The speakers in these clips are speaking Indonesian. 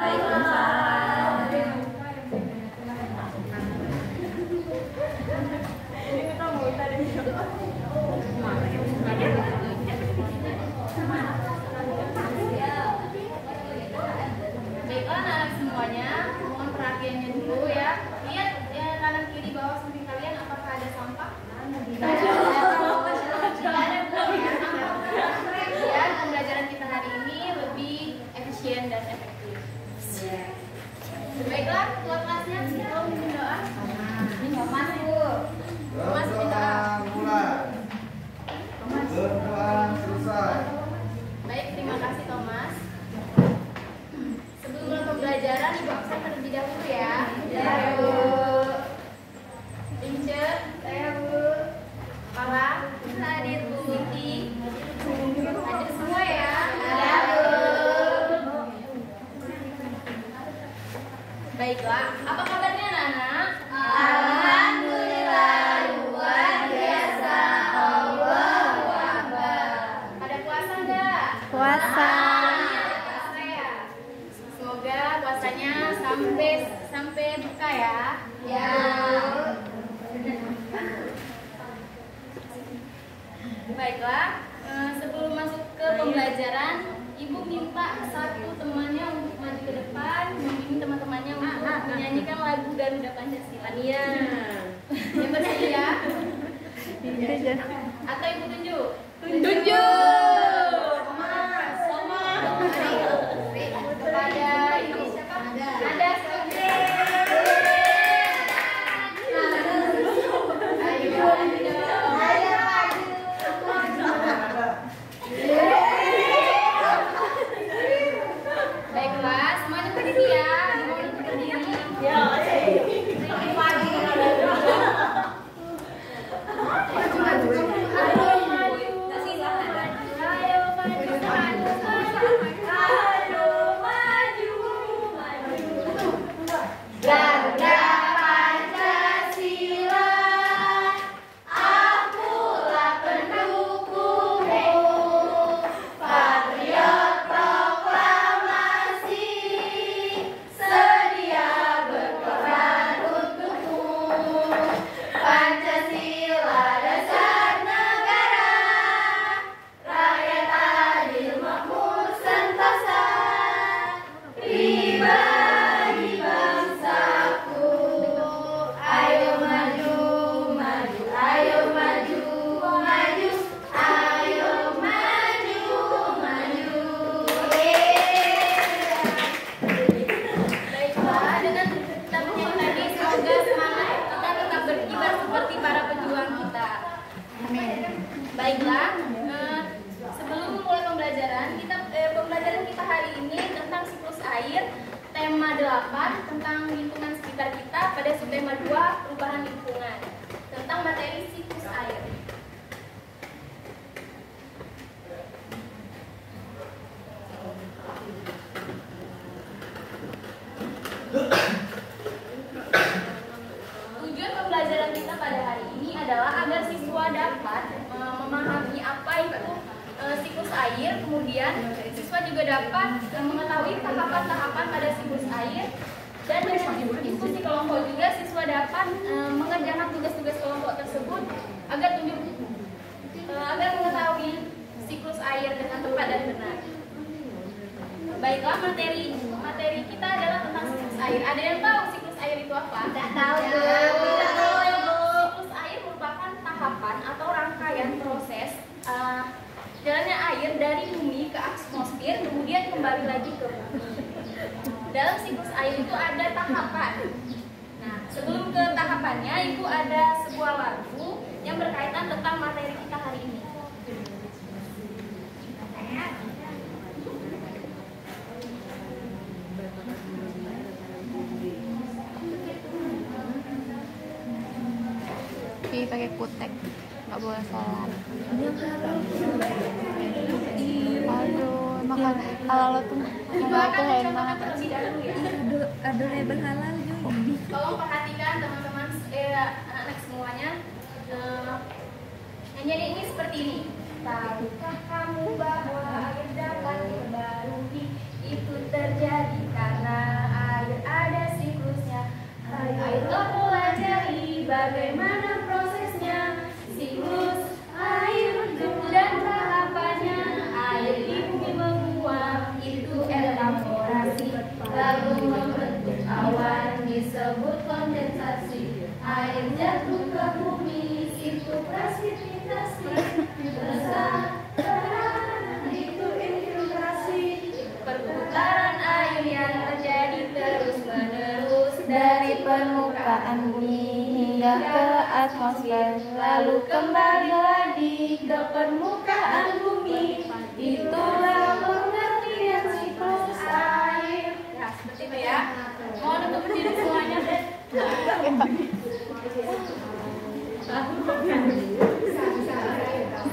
Baiklah anak semuanya, mohon perhatiannya dulu ya. Lihat ya, kanan kiri bawah samping kalian apakah ada sampah? Tidak ada. Ya, pembelajaran kita hari ini lebih efisien dan efektif. Baiklah, ketua kelasnya silakan berdoa. Thomas dulu. Thomas berdoa. Berdoa selesai. Baik, terima kasih Thomas. Sebelum mulai pembelajaran, Ibu absen terlebih dahulu ya. Ya, Bu. Ince, saya Bu. Kepala, hadir Bu Niki. Hadir semua ya. Ya, Bu. Baiklah, apa kabarnya anak-anak? Alhamdulillah, luar biasa. Allahu Akbar. Pada puasa enggak? Puasa. Puasa ya. Semoga puasanya sampai buka ya. Ya. Baiklah, sebelum masuk ke pembelajaran, Ibu minta satu temannya untuk maju ke depan, membimbing teman-temannya untuk menyanyikan lagu Garuda Pancasila. Iya. Yang bersedia? Atau Ibu tunjuk? Tunjuk. Thomas. Kepada ini siapa? Ada Sobri. Ayo. Baiklah, semuanya berdiri ya. Dimohon untuk berdiri. Garuda Pancasila, akulah pendukungmu, patriot proklamasi, sedia berkorban untukmu. Pancasila dasar negara, rakyat adil makmur sentosa, pribadi bangsaku. Ayo maju, maju, ayo maju, maju, ayo maju, maju. Baiklah, dengan kita menyanyi tadi, semoga semangat kita tetap berkibar seperti para pejuang kita. Baiklah, sebelum mulai pembelajaran, pembelajaran kita hari ini tentang siklus air, tema 8 tentang lingkungan sekitar kita, pada subtema 2 perubahan lingkungan, tentang materi siklus air. Tujuan pembelajaran kita pada hari ini adalah agar siswa dapat memahami apa itu siklus air, kemudian siswa juga dapat mengetahui tahapan-tahapan pada siklus air, dan dengan diskusi kelompok juga siswa dapat mengerjakan tugas-tugas kelompok tersebut agar mengetahui siklus air dengan tepat dan benar. Baiklah, materi kita adalah tentang siklus air. Ada yang tahu siklus air itu apa? Tidak tahu. Siklus air merupakan tahapan atau rangkaian proses jalannya air dari bumi ke atmosfer, kemudian kembali lagi ke bumi. Dalam siklus air itu ada tahapan. Nah, sebelum ke tahapannya, itu ada sebuah lagu yang berkaitan tentang materi kita hari ini. Pakai kutek, nggak boleh sholat. Aduh, makan halal tuh Silakan enak. mencoba terlebih dahulu ya. Ada label halal juga. Tolong perhatikan teman-teman, anak-anak semuanya. Nyanyian ini seperti ini. Tahukah kamu bahwa air dapat diperbarui? Itu terjadi karena disebut kondensasi. Air jatuh ke bumi itu presipitasi. Bersamaran itu infiltrasi. Perputaran air yang terjadi terus menerus dari permukaan bumi hingga ke atmosfer, lalu kembali lagi ke permukaan bumi. Itulah pengertian siklus air. Ya, seperti itu ya. Mohon untuk berdiri semuanya.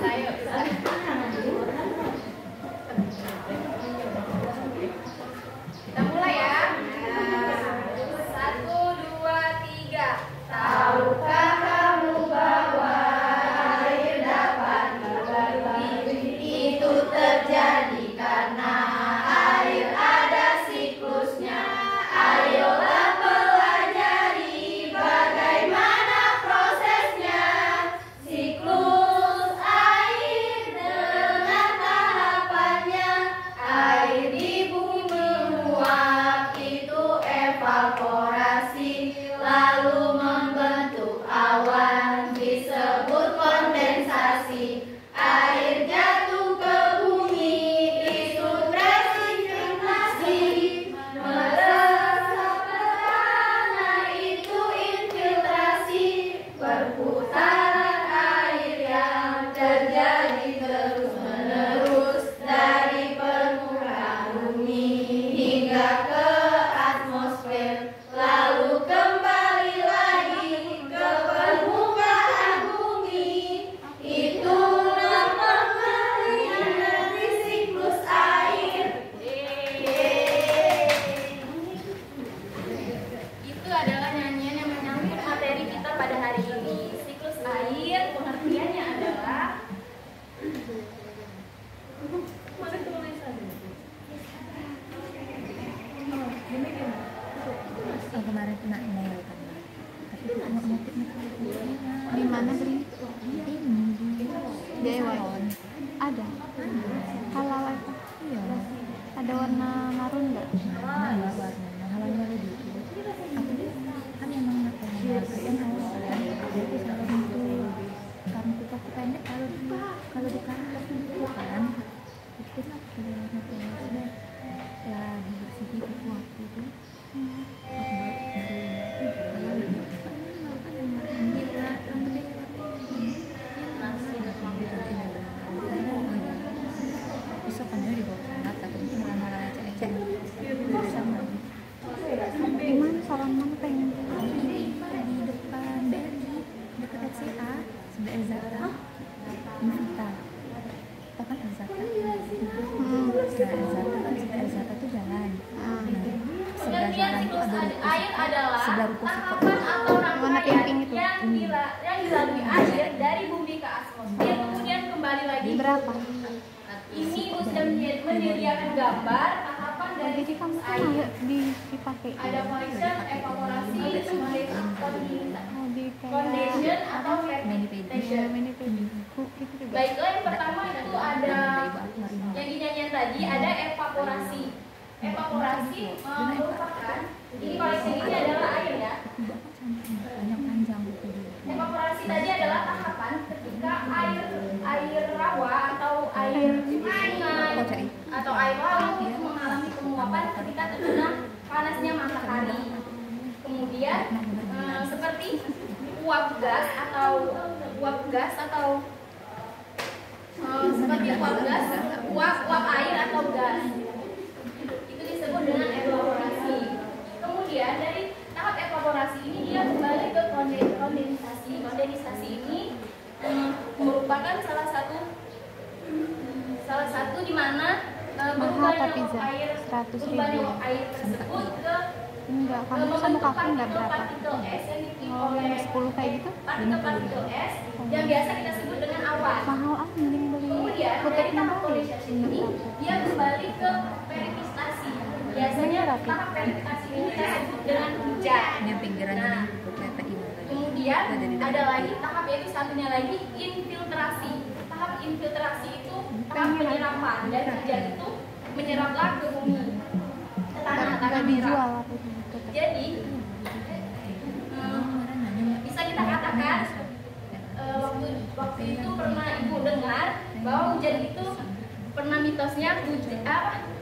Ayo. Kita mulai ya. 1, 2, 3. Tahukah kamu bahwa air dapat dibagi? Itu terjadi karena air ada siklusnya. Ayolah pelajari bagaimana prosesnya. Siklus air dengan tahapannya. Air di bumi menguap itu evaporasi, lalu membentuk awan disebut kondensasi. Air jatuh ke bumi itu presipitasi. Meresap ke tanah itu infiltrasi. Perputaran air yang terjadi terus menerus dari permukaan bumi hingga ke atmosfer, lalu kembali lagi ke permukaan bumi. Itulah pengertian dari siklus air. Itu adalah nyanyian yang menyangkut materi kita pada hari ini. Siklus air, pengertiannya adalah mana tulisannya? Oh, kemarin kena email kan. Tapi nggak mau motif Di mana Bri? ini di DIY. Ada. Halal apa? iya. Ada warna marun nggak? Nah, nggak warnanya halalnya lebih gitu. Aku kan emang matanya yang halal. Jadi kalau itu karena kita pendek kalau di kantor itu kan itu lah sudah matanya sudah ya dibersihin itu waktu itu. Aku baru besok kan dia dibawa ke atas tapi itu malah ecek-ecek sama Gimana salaman pengen? di depan BRI dekat FCA sebelah Elzata Invita tau kan Elzata nah Elzata kan sebelah Elzata tuh jalan nah sebelah Pengertian jalan tuh siklus ada ruko air adalah sebelah ruko tahapan atau Warna rangkaian pink itu. yang dilalui air dari bumi ke atmosfer kemudian kembali lagi. Berapa? Ini sudah menyediakan gambar tahapan dari Jadi kamu siklus kan air. dipakai. Ada collision, evaporasi, condensation atau fermentation. Ini buku itu juga. Baiklah, yang pertama itu ada yang dinyanyian tadi ada evaporasi. Evaporasi merupakan ini koleksi ini adalah air ya. banyak panjang buku dia Evaporasi tadi adalah tahapan ketika air rawa atau air sungai atau air laut itu mengalami penguapan ketika terkena panasnya matahari. Kemudian seperti uap gas atau uap air atau gas. Itu disebut dengan evaporasi. Kemudian dari tahap evaporasi ini dia kembali ke kondensasi. Kondensasi ini merupakan salah satu di mana tapi berubahnya Zah, 100.000. uap air tersebut ke Enggak, kamu sama kakak enggak berapa? partikel es yang ditimbul Oh, oleh 10 kayak gitu? partikel es yang biasa kita sebut dengan awan. Mahal mending beli Kemudian dari kuteknya tahap beli. kondensasi ini dia kembali ke verifikasi. Biasanya tahap verifikasi ini kita sebut dengan hujan. yang pinggiran Nah, ini buku kereta ini kemudian ada lagi tahap yaitu satunya lagi infiltrasi. Tahap infiltrasi itu tahap penyerapan dan hujan itu menyeraplah ke bumi, ke tanah Enggak merah. dijual apa itu? Jadi Misalkan waktu itu pernah ibu dengar bahwa hujan itu pernah mitosnya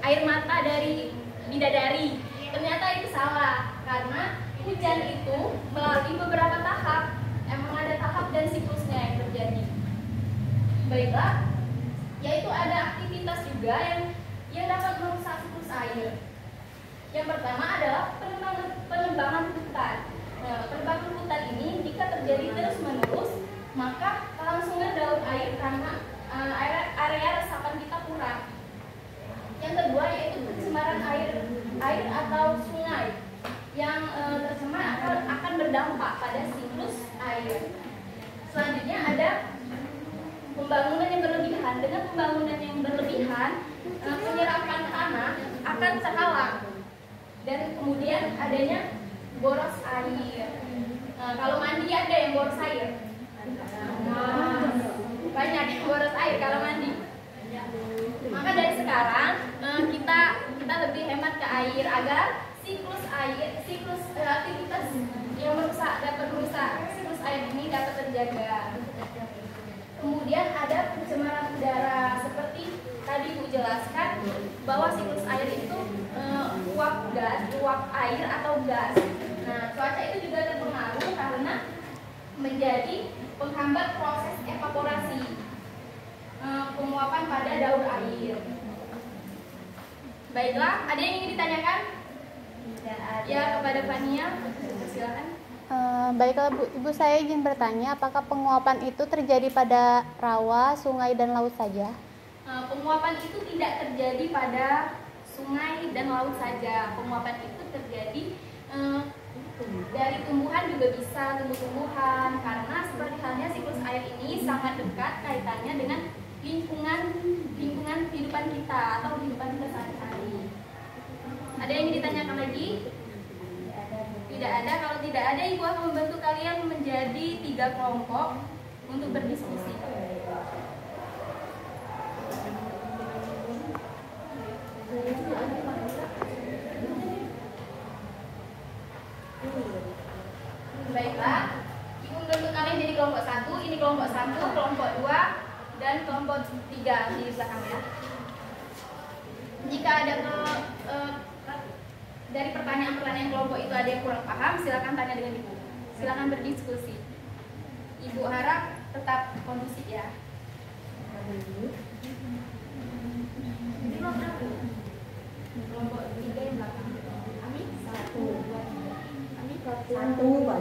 air mata dari bidadari. Ternyata itu salah, karena hujan itu melalui beberapa tahap. Emang ada tahap dan siklusnya yang terjadi. Baiklah, yaitu ada aktivitas juga yang dapat merusak siklus air. Yang pertama adalah penebangan hutan. Penebangan hutan ini jika terjadi terus-menerus, maka kelangsungan daun air karena area resapan kita kurang. Yang kedua yaitu pencemaran air atau sungai yang tercemar akan berdampak pada siklus air. Selanjutnya ada pembangunan yang berlebihan. Dengan pembangunan yang berlebihan, penyerapan tanah akan terhalang. Dan kemudian adanya boros air. Kalau mandi ada yang boros air. Banyak yang boros air kalau mandi. Maka dari sekarang kita lebih hemat ke air agar siklus aktivitas yang dapat merusak siklus air ini dapat terjaga. Kemudian ada pencemaran udara, seperti tadi Bu jelaskan bahwa siklus air itu uap air atau gas. Nah, cuaca itu juga terpengaruh karena menjadi penghambat proses evaporasi penguapan pada daur air. Baiklah, ada yang ingin ditanyakan? Ya, kepada Fania, silakan. Baiklah Bu, Ibu saya izin bertanya, apakah penguapan itu terjadi pada rawa, sungai, dan laut saja? Penguapan itu tidak terjadi pada sungai dan laut saja. Penguapan itu terjadi dari tumbuhan juga bisa, tumbuh-tumbuhan, karena seperti halnya siklus air ini sangat dekat kaitannya dengan lingkungan kehidupan kita atau kehidupan kita sehari-hari. Ada yang ingin ditanyakan lagi? Tidak ada. Kalau tidak ada, Ibu akan membantu kalian menjadi 3 kelompok untuk berdiskusi. Baiklah, Ibu membantu kalian jadi kelompok 1. Ini kelompok 1, kelompok 2, dan kelompok 3 di belakang ya. Jika ada dari pertanyaan-pertanyaan kelompok itu ada yang kurang paham, silakan tanya dengan Ibu. Silakan berdiskusi. Ibu harap tetap kondusif ya. Ini kelompok 3 yang belakang. Amin. 1. Amin. 1 Pak.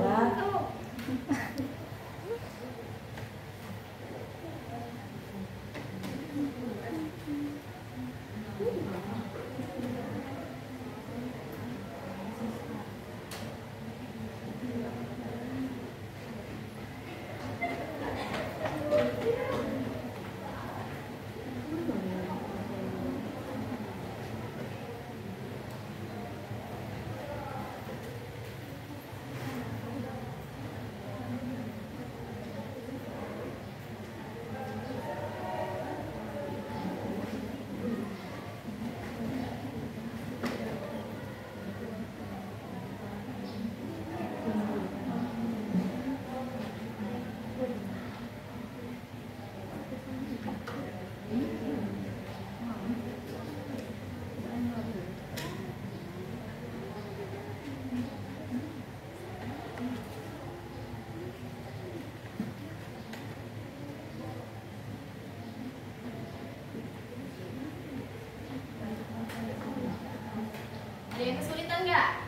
Ada yang kesulitan nggak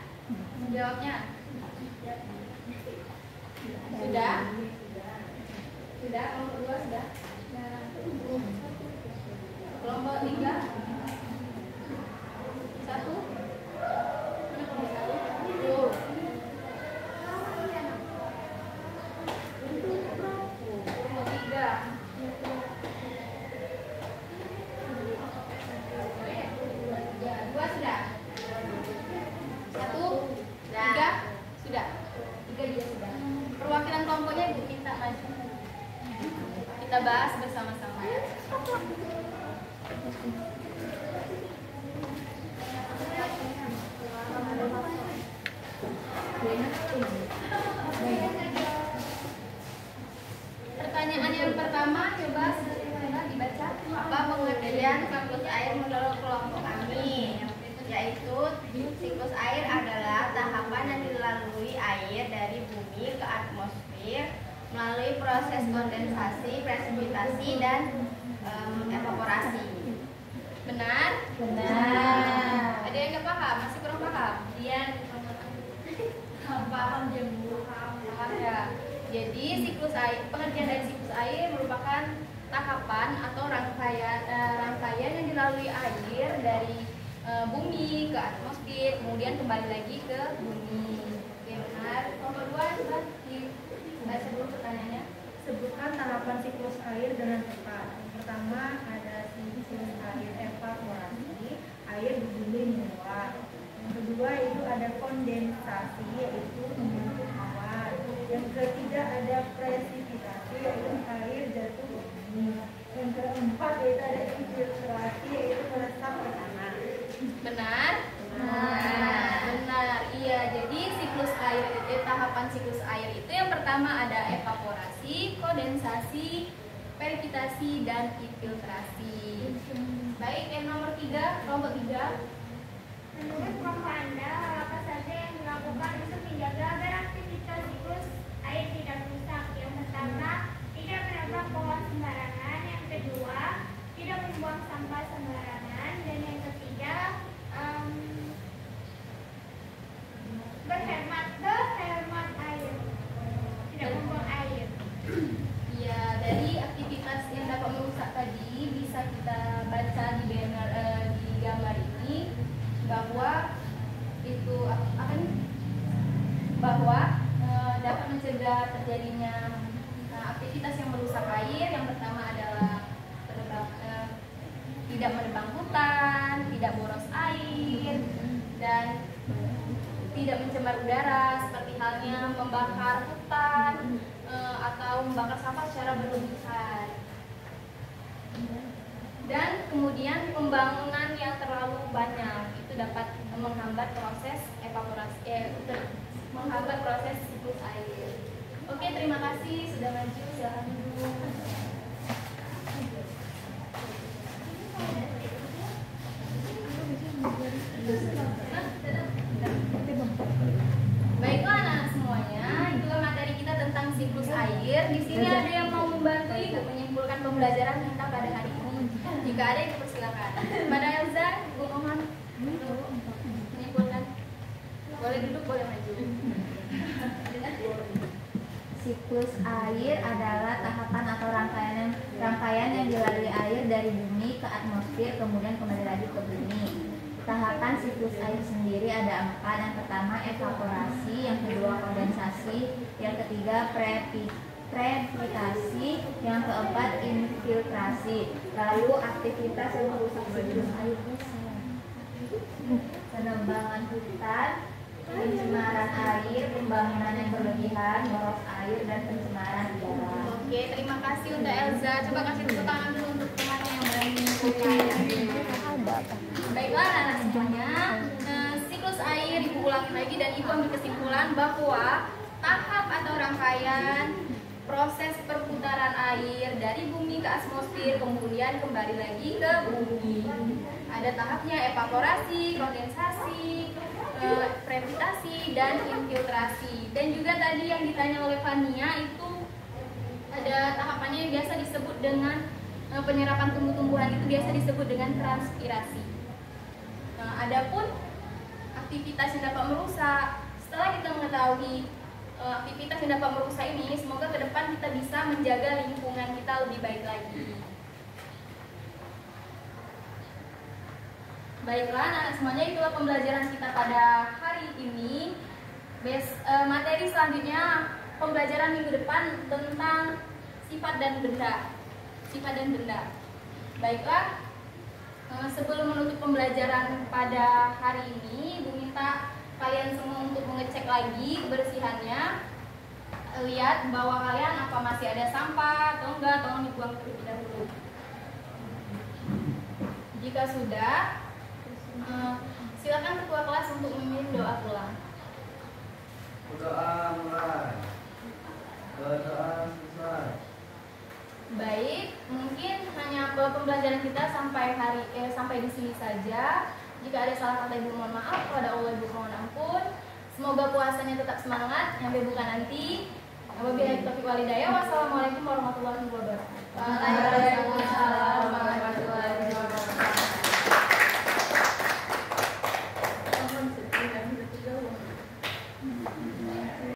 menjawabnya? Sudah? Sudah, kelompok 2 sudah? Kelompok 3? 1? Mana kelompok 1? Tuh. Kelompok 3. 2 sudah? 1, 3 sudah. 3 juga sudah. Perwakilan kelompoknya Ibu minta maju. Kita bahas bersama-sama ya. melalui proses kondensasi, presipitasi, dan evaporasi. Benar? Benar. Ada yang nggak paham? Masih kurang paham? Iya. Paham ya. Jadi siklus air, pengertian dari siklus air merupakan tahapan atau rangkaian yang dilalui air dari bumi ke atmosfer, kemudian kembali lagi ke bumi. Oke, benar. Nomor 2, coba dibaca dulu pertanyaannya. Sebutkan tahapan siklus air dengan tepat. Yang pertama ada siklus air evaporasi, air di bumi menguap. Yang kedua itu ada kondensasi, yaitu membentuk awan. Yang ketiga ada presipitasi, yaitu air jatuh ke bumi. Yang keempat yaitu ada infiltrasi, yaitu meresap ke tanah. Benar? Benar. Iya, jadi siklus air itu, tahapan siklus air itu yang pertama ada evaporasi, kondensasi, presipitasi, dan infiltrasi. Baik, yang nomor 3, kelompok 3. Menurut kelompok Anda, apa saja yang dilakukan untuk menjaga agar aktivitas siklus air tidak rusak? Yang pertama, tidak menabrak pohon sembarangan. Yang kedua, tidak membuang sampah sembarangan. Dan yang ketiga, berhemat air, tidak membuang air. Ya, dari aktivitas yang dapat merusak tadi bisa kita baca di banner di gambar ini bahwa itu apa nih? Bahwa dapat mencegah terjadinya aktivitas yang merusak air. Yang pertama adalah tidak menebang hutan, tidak boros air, dan tidak mencemar udara seperti halnya membakar hutan atau membakar sampah secara berlebihan. Dan kemudian pembangunan yang terlalu banyak itu dapat menghambat proses evaporasi, menghambat proses siklus air. Oke, terima kasih sudah maju. Silahkan dulu. Baiklah anak-anak semuanya, itulah materi kita tentang siklus air. Di sini ada yang mau membantu Ibu menyimpulkan pembelajaran kita pada hari ini. Jika ada, Ibu persilakan. Pada Elza, Ibu mohon menyimpulkan. Boleh duduk, boleh maju. Siklus air adalah tahapan atau rangkaian yang dilalui air dari bumi ke atmosfer, kemudian kembali lagi ke bumi. Tahapan siklus air sendiri ada 4. Yang pertama evaporasi, yang kedua kondensasi, yang ketiga presipitasi, yang keempat infiltrasi. Lalu aktivitas yang merusak siklus air penebangan hutan, pencemaran air, pembangunan yang berlebihan, boros air, dan pencemaran udara. Oke, terima kasih untuk Elza. Coba kasih tepuk tangan dulu untuk temannya yang berani menyimpulkan. Baiklah anak-anak semuanya, siklus air Ibu ulangi lagi dan Ibu ambil kesimpulan bahwa tahap atau rangkaian proses perputaran air dari bumi ke atmosfer kemudian kembali lagi ke bumi. Ada tahapnya evaporasi, kondensasi, presipitasi, dan infiltrasi. Dan juga tadi yang ditanya oleh Fania itu ada tahapannya yang biasa disebut dengan penyerapan tumbuh-tumbuhan, itu biasa disebut dengan transpirasi. Adapun aktivitas yang dapat merusak, setelah kita mengetahui aktivitas yang dapat merusak ini, semoga ke depan kita bisa menjaga lingkungan kita lebih baik lagi. Baiklah anak-anak semuanya, itulah pembelajaran kita pada hari ini. Materi selanjutnya pembelajaran minggu depan tentang sifat dan benda. Baiklah, sebelum menutup pembelajaran pada hari ini, Ibu minta kalian semua untuk mengecek lagi kebersihannya. Lihat bahwa kalian apa masih ada sampah atau enggak, tolong dibuang terlebih dahulu. Jika sudah, silakan ketua kelas untuk memimpin doa pulang. Berdoa mulai. Berdoa selesai. Baik, mungkin hanya pembelajaran kita sampai di sini saja. Jika ada salah kata Ibu mohon maaf, kepada Allah Ibu mohon ampun. Semoga puasanya tetap semangat, sampai buka nanti. Wabillahi taufiq wal hidayah. Wassalamualaikum warahmatullahi wabarakatuh. Waalaikumsalam.